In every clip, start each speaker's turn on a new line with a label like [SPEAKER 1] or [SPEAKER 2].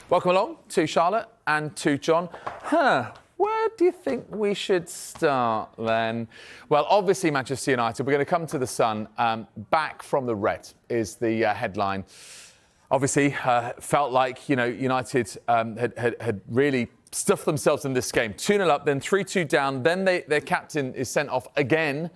[SPEAKER 1] Welcome along to Charlotte and to John. Where do you think we should start then? Well, obviously Manchester United. We're going to come to the Sun. Back from the red is the headline. Obviously, felt like United had really stuffed themselves in this game. 2-0 up, then 3-2 down. Then their captain is sent off again,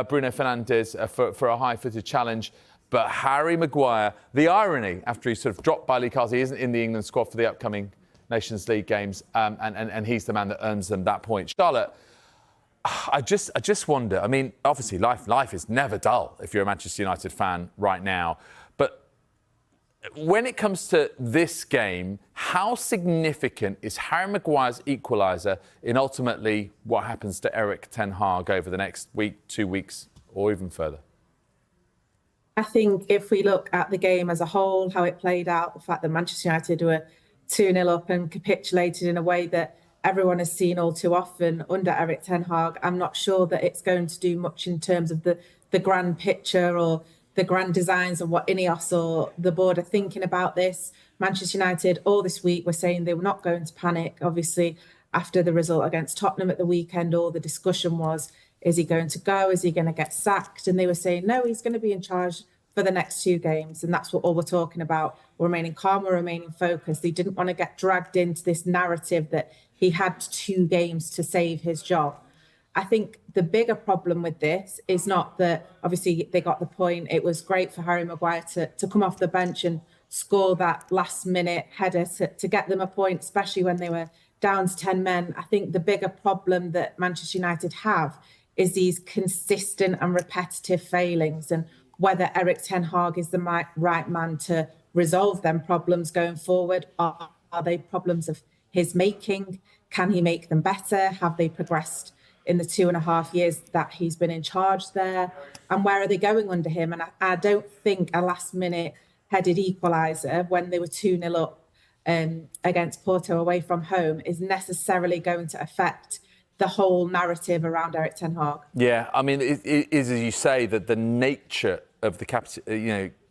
[SPEAKER 1] Bruno Fernandes, for a high-footed challenge. But Harry Maguire, the irony, after he sort of dropped by Lee Carter, he isn't in the England squad for the upcoming Nations League games, and he's the man that earns them that point. Charlotte, I just wonder, I mean, obviously life is never dull if you're a Manchester United fan right now, but when it comes to this game, how significant is Harry Maguire's equaliser in ultimately what happens to Erik ten Hag over the next week, 2 weeks, or even further?
[SPEAKER 2] I think if we look at the game as a whole, how it played out, the fact that Manchester United were 2-0 up and capitulated in a way that everyone has seen all too often under Erik ten Hag, I'm not sure that it's going to do much in terms of the grand picture or the grand designs of what Ineos or the board are thinking about this. Manchester United all this week were saying they were not going to panic. Obviously, after the result against Tottenham at the weekend, all the discussion was, is he going to go? Is he going to get sacked? And they were saying, no, he's going to be in charge for the next 2 games. And that's what all we're talking about. We're remaining calm, we're remaining focused. They didn't want to get dragged into this narrative that he had 2 games to save his job. I think the bigger problem with this is not that, obviously, they got the point. It was great for Harry Maguire to come off the bench and score that last-minute header to get them a point, especially when they were down to 10 men. I think the bigger problem that Manchester United have is these consistent and repetitive failings, and whether Erik ten Hag is the right man to resolve them problems going forward. Are they problems of his making? Can he make them better? Have they progressed in the 2.5 years that he's been in charge there? And where are they going under him? And I don't think a last-minute headed equaliser when they were 2-0 up against Porto away from home is necessarily going to affect the whole narrative around Erik ten Hag.
[SPEAKER 1] Yeah, I mean, it is, as you say, that the nature of the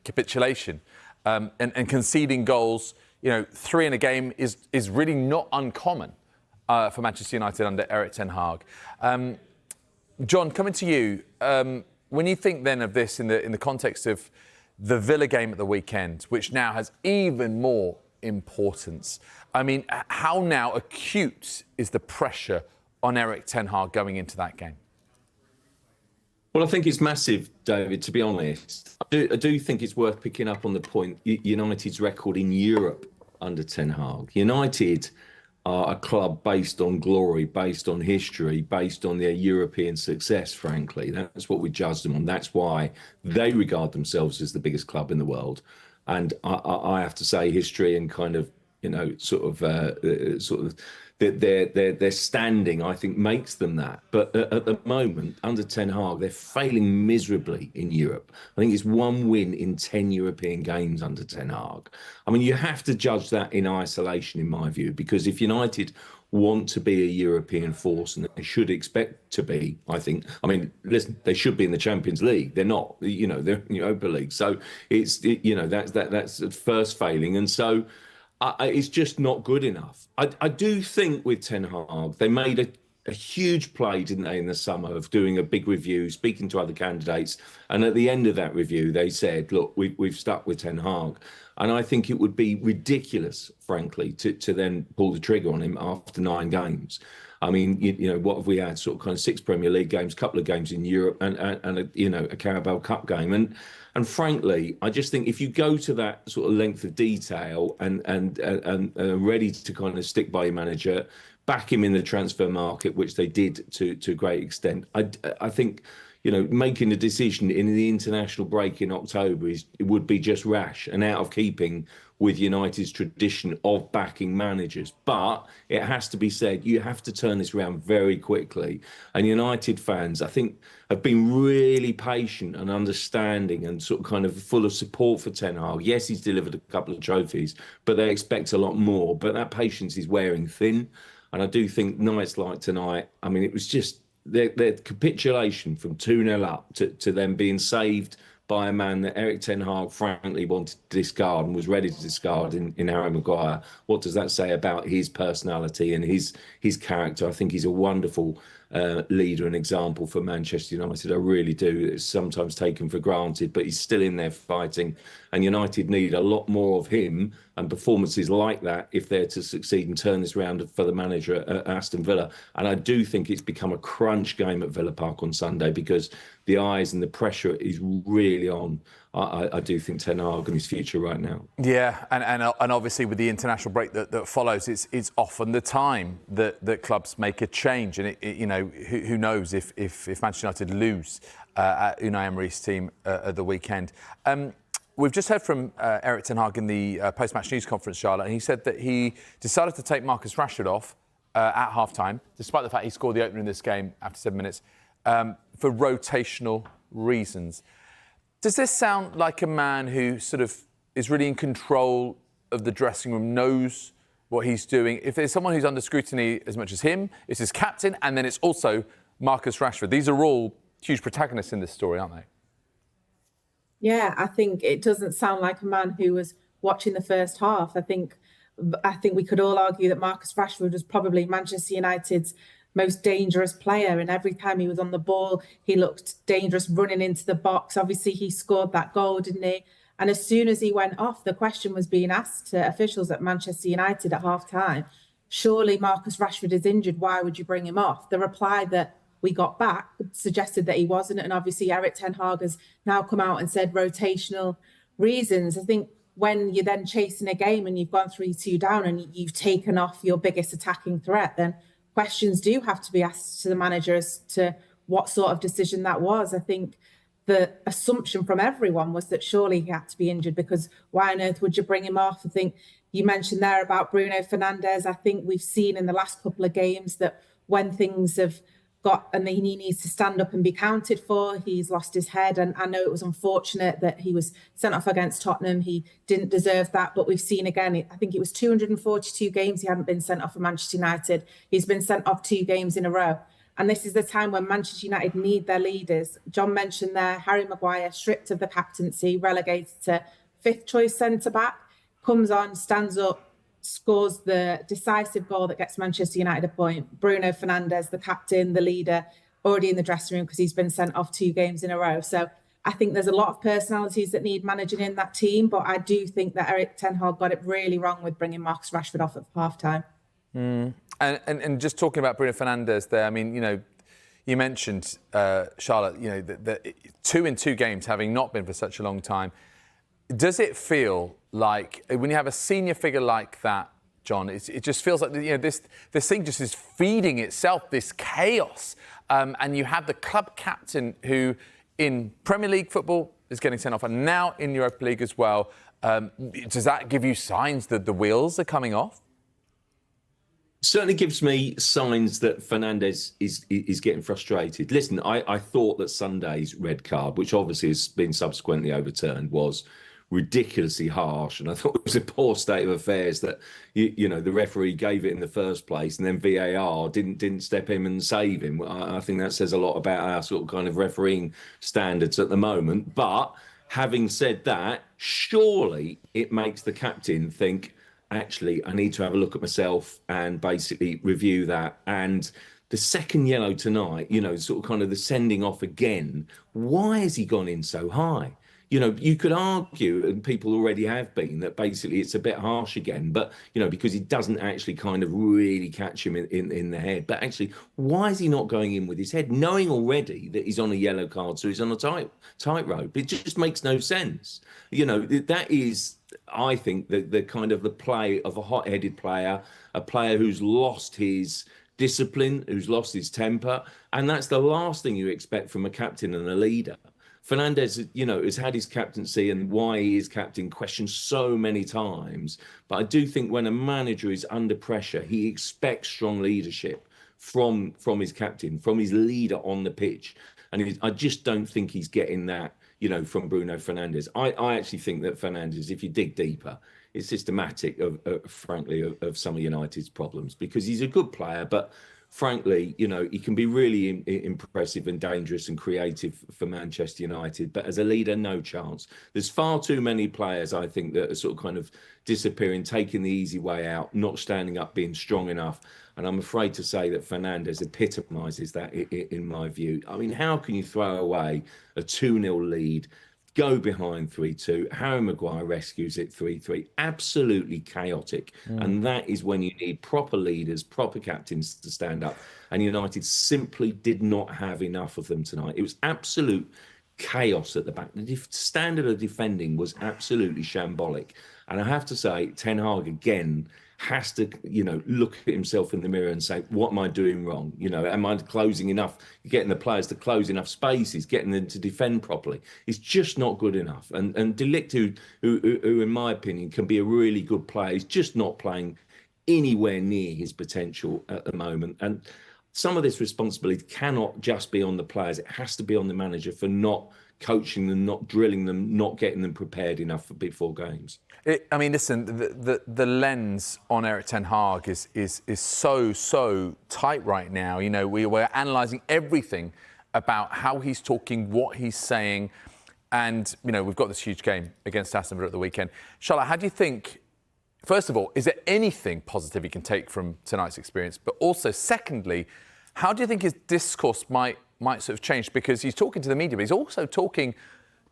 [SPEAKER 1] capitulation and conceding goals, 3 in a game is really not uncommon for Manchester United under Erik ten Hag. John, coming to you, when you think then of this in the context of the Villa game at the weekend, which now has even more importance, I mean, how now acute is the pressure on Erik ten Hag going into that game?
[SPEAKER 3] Well, I think it's massive, David, to be honest. I do think it's worth picking up on the point, United's record in Europe under ten Hag. United are a club based on glory, based on history, based on their European success, frankly. That's what we judge them on. That's why they regard themselves as the biggest club in the world. And I have to say history and kind of, their standing, I think, makes them that. But at the moment, under ten Hag, they're failing miserably in Europe. I think it's 1 win in 10 European games under ten Hag. I mean, you have to judge that in isolation, in my view, because if United want to be a European force, and they should expect to be, I think. I mean, listen, they should be in the Champions League. They're not, they're in the Europa League. So it's, that's the first failing. And so it's just not good enough. I do think with ten Hag, they made a huge play, didn't they, in the summer of doing a big review, speaking to other candidates. And at the end of that review, they said, look, we've stuck with ten Hag. And I think it would be ridiculous, frankly, to then pull the trigger on him after 9 games. I mean, what have we had? Sort of kind of 6 Premier League games, couple of games in Europe, and a Carabao Cup game. And frankly, I just think if you go to that sort of length of detail and ready to kind of stick by your manager, back him in the transfer market, which they did to a great extent, I think, making a decision in the international break in October would be just rash and out of keeping with United's tradition of backing managers. But it has to be said, you have to turn this around very quickly. And United fans, I think, have been really patient and understanding and sort of kind of full of support for Ten Hag. Yes, he's delivered a couple of trophies, but they expect a lot more. But that patience is wearing thin. And I do think nights like tonight, I mean, it was just their capitulation from 2-0 up to them being saved by a man that Eric Ten Hag frankly wanted to discard and was ready to discard in Harry Maguire. What does that say about his personality and his character? I think he's a wonderful leader and example for Manchester United. I really do. It's sometimes taken for granted, but he's still in there fighting. And United need a lot more of him and performances like that if they're to succeed and turn this round for the manager at Aston Villa. And I do think it's become a crunch game at Villa Park on Sunday because the eyes and the pressure is really on. I do think Ten Hag and his future right now.
[SPEAKER 1] Yeah, and obviously with the international break that follows, it's often the time that clubs make a change, and who knows if Manchester United lose at Unai Emery's team at the weekend. We've just heard from Eric Ten Hag in the post-match news conference, Charlotte, and he said that he decided to take Marcus Rashford off at half-time, despite the fact he scored the opener in this game after 7 minutes, for rotational reasons. Does this sound like a man who sort of is really in control of the dressing room, knows what he's doing? If there's someone who's under scrutiny as much as him, it's his captain, and then it's also Marcus Rashford. These are all huge protagonists in this story, aren't they?
[SPEAKER 2] Yeah, I think it doesn't sound like a man who was watching the first half. I think we could all argue that Marcus Rashford was probably Manchester United's most dangerous player, and every time he was on the ball, he looked dangerous running into the box. Obviously, he scored that goal, didn't he? And as soon as he went off, the question was being asked to officials at Manchester United at half-time, surely Marcus Rashford is injured, why would you bring him off? The reply that we got back suggested that he wasn't, and obviously Eric Ten Hag has now come out and said rotational reasons. I think when you're then chasing a game and you've gone 3-2 down and you've taken off your biggest attacking threat, then questions do have to be asked to the manager as to what sort of decision that was. I think the assumption from everyone was that surely he had to be injured, because why on earth would you bring him off? I think you mentioned there about Bruno Fernandes. I think we've seen in the last couple of games that when things have got and he needs to stand up and be counted for, he's lost his head. And I know it was unfortunate that he was sent off against Tottenham. He didn't deserve that, but we've seen again, I think it was 242 games he hadn't been sent off for Manchester United. He's been sent off 2 games in a row. And this is the time when Manchester United need their leaders. John mentioned there, Harry Maguire, stripped of the captaincy, relegated to 5th choice centre-back, comes on, stands up, scores the decisive goal that gets Manchester United a point. Bruno Fernandes, the captain, the leader, already in the dressing room because he's been sent off 2 games in a row. So I think there's a lot of personalities that need managing in that team, but I do think that Eric Ten Hag got it really wrong with bringing Marcus Rashford off at half-time.
[SPEAKER 1] And just talking about Bruno Fernandes there, I mean, you mentioned, Charlotte, the 2 in 2 games having not been for such a long time. Does it feel like, when you have a senior figure like that, John, it just feels like this thing just is feeding itself, this chaos, and you have the club captain who, in Premier League football, is getting sent off, and now in Europa League as well. Does that give you signs that the wheels are coming off?
[SPEAKER 3] Certainly gives me signs that Fernandes is getting frustrated. Listen, I thought that Sunday's red card, which obviously has been subsequently overturned, was ridiculously harsh, and I thought it was a poor state of affairs that the referee gave it in the first place, and then VAR didn't step in and save him. I think that says a lot about our sort of kind of refereeing standards at the moment. But having said that, surely it makes the captain think, actually, I need to have a look at myself and basically review that. And the second yellow tonight, sort of kind of the sending off again, why has he gone in so high? You could argue, and people already have been, that basically it's a bit harsh again, but, because he doesn't actually kind of really catch him in the head. But actually, why is he not going in with his head, knowing already that he's on a yellow card, so he's on a tightrope? It just makes no sense. That is, I think, the kind of the play of a hot-headed player, a player who's lost his discipline, who's lost his temper, and that's the last thing you expect from a captain and a leader. Fernandes, has had his captaincy and why he is captain questioned so many times. But I do think when a manager is under pressure, he expects strong leadership from his captain, from his leader on the pitch. And I just don't think he's getting that, from Bruno Fernandes. I actually think that Fernandes, if you dig deeper, is systematic frankly, of some of United's problems, because he's a good player, but frankly, he can be really impressive and dangerous and creative for Manchester United, but as a leader, no chance. There's far too many players, I think, that are sort of kind of disappearing, taking the easy way out, not standing up, being strong enough. And I'm afraid to say that Fernandes epitomises that in my view. I mean, how can you throw away a 2-0 lead, go behind 3-2, Harry Maguire rescues it 3-3, absolutely chaotic. And that is when you need proper leaders, proper captains to stand up. And United simply did not have enough of them tonight. It was absolute chaos at the back. The standard of defending was absolutely shambolic. And I have to say, Ten Hag again has to, look at himself in the mirror and say, what am I doing wrong? Am I closing enough, getting the players to close enough spaces, getting them to defend properly? It's just not good enough. And De Ligt, who in my opinion can be a really good player, is just not playing anywhere near his potential at the moment. And some of this responsibility cannot just be on the players. It has to be on the manager for not coaching them, not drilling them, not getting them prepared enough for before games.
[SPEAKER 1] Listen, the lens on Erik Ten Hag is so tight right now. We're analysing everything about how he's talking, what he's saying, and we've got this huge game against Aston Villa at the weekend. Charlotte, how do you think? First of all, is there anything positive you can take from tonight's experience? But also, secondly, how do you think his discourse might sort of change? Because he's talking to the media, but he's also talking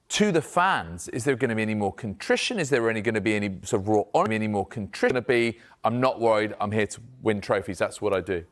[SPEAKER 1] to the fans. Is there going to be any more contrition? Is there going to be any sort of raw honour? Any more contrition? Going to be, I'm not worried, I'm here to win trophies, that's what I do.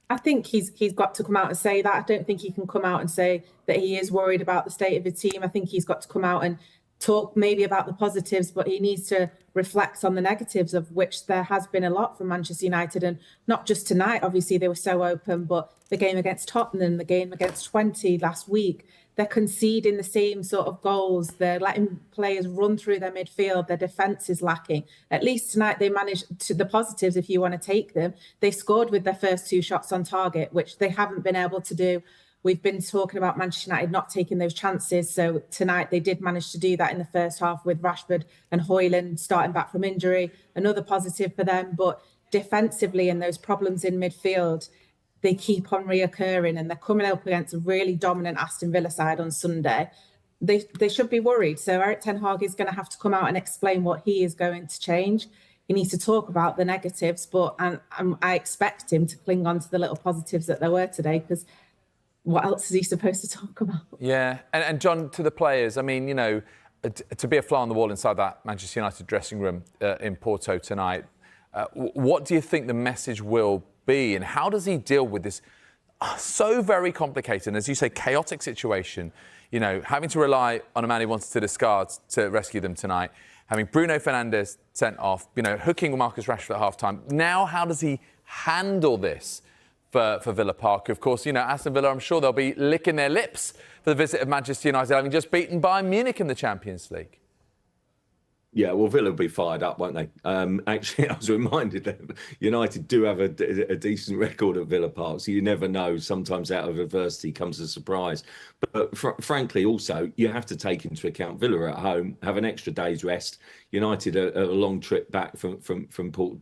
[SPEAKER 2] I think he's got to come out and say that. I don't think he can come out and say that he is worried about the state of the team. I think he's got to come out and talk maybe about the positives, but he needs to reflect on the negatives, of which there has been a lot from Manchester United, and not just tonight. Obviously, they were so open, but the game against Tottenham, the game against 20 last week, they're conceding the same sort of goals. They're letting players run through their midfield. Their defence is lacking. At least tonight they managed to, the positives, if you want to take them, they scored with their first 2 shots on target, which they haven't been able to do. We've been talking about Manchester United not taking those chances. So tonight they did manage to do that in the first half with Rashford and Højlund starting back from injury. Another positive for them. But defensively, and those problems in midfield, they keep on reoccurring, and they're coming up against a really dominant Aston Villa side on Sunday. They should be worried. So Erik Ten Hag is going to have to come out and explain what he is going to change. He needs to talk about the negatives, but I expect him to cling on to the little positives that there were today, because what else is he supposed to talk about?
[SPEAKER 1] Yeah, and John, to the players, I mean, to be a fly on the wall inside that Manchester United dressing room in Porto tonight, what do you think the message will be, and how does he deal with this so very complicated and, as you say, chaotic situation? Having to rely on a man he wanted to discard to rescue them tonight, having Bruno Fernandes sent off, hooking Marcus Rashford at half-time. Now, how does he handle this for Villa Park? Of course, Aston Villa, I'm sure they'll be licking their lips for the visit of Manchester United, having just beaten Bayern Munich in the Champions League.
[SPEAKER 3] Yeah, well, Villa will be fired up, won't they? Actually, I was reminded that United do have a decent record at Villa Park, so you never know. Sometimes out of adversity comes a surprise. But frankly, also, you have to take into account Villa are at home, have an extra day's rest. United a long trip back from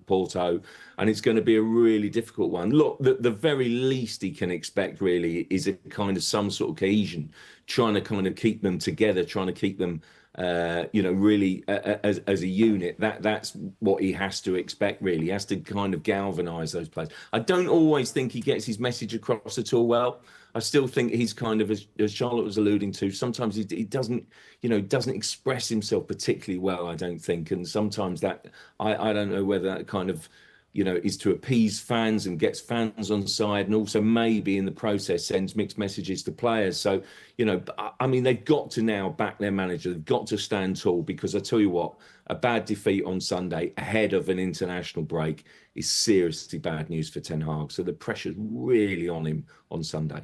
[SPEAKER 3] Porto, and it's going to be a really difficult one. Look, the very least he can expect really is a kind of some sort of cohesion, trying to kind of keep them together, trying to keep them really as a unit. That's what he has to expect, really. He has to kind of galvanise those players. I don't always think he gets his message across at all well. I still think he's kind of, as Charlotte was alluding to, sometimes he doesn't express himself particularly well, I don't think. And sometimes that, I don't know whether that kind of, is to appease fans and gets fans on side, and also maybe in the process sends mixed messages to players. So, they've got to now back their manager. They've got to stand tall, because I tell you what, a bad defeat on Sunday ahead of an international break is seriously bad news for Ten Hag. So the pressure's really on him on Sunday.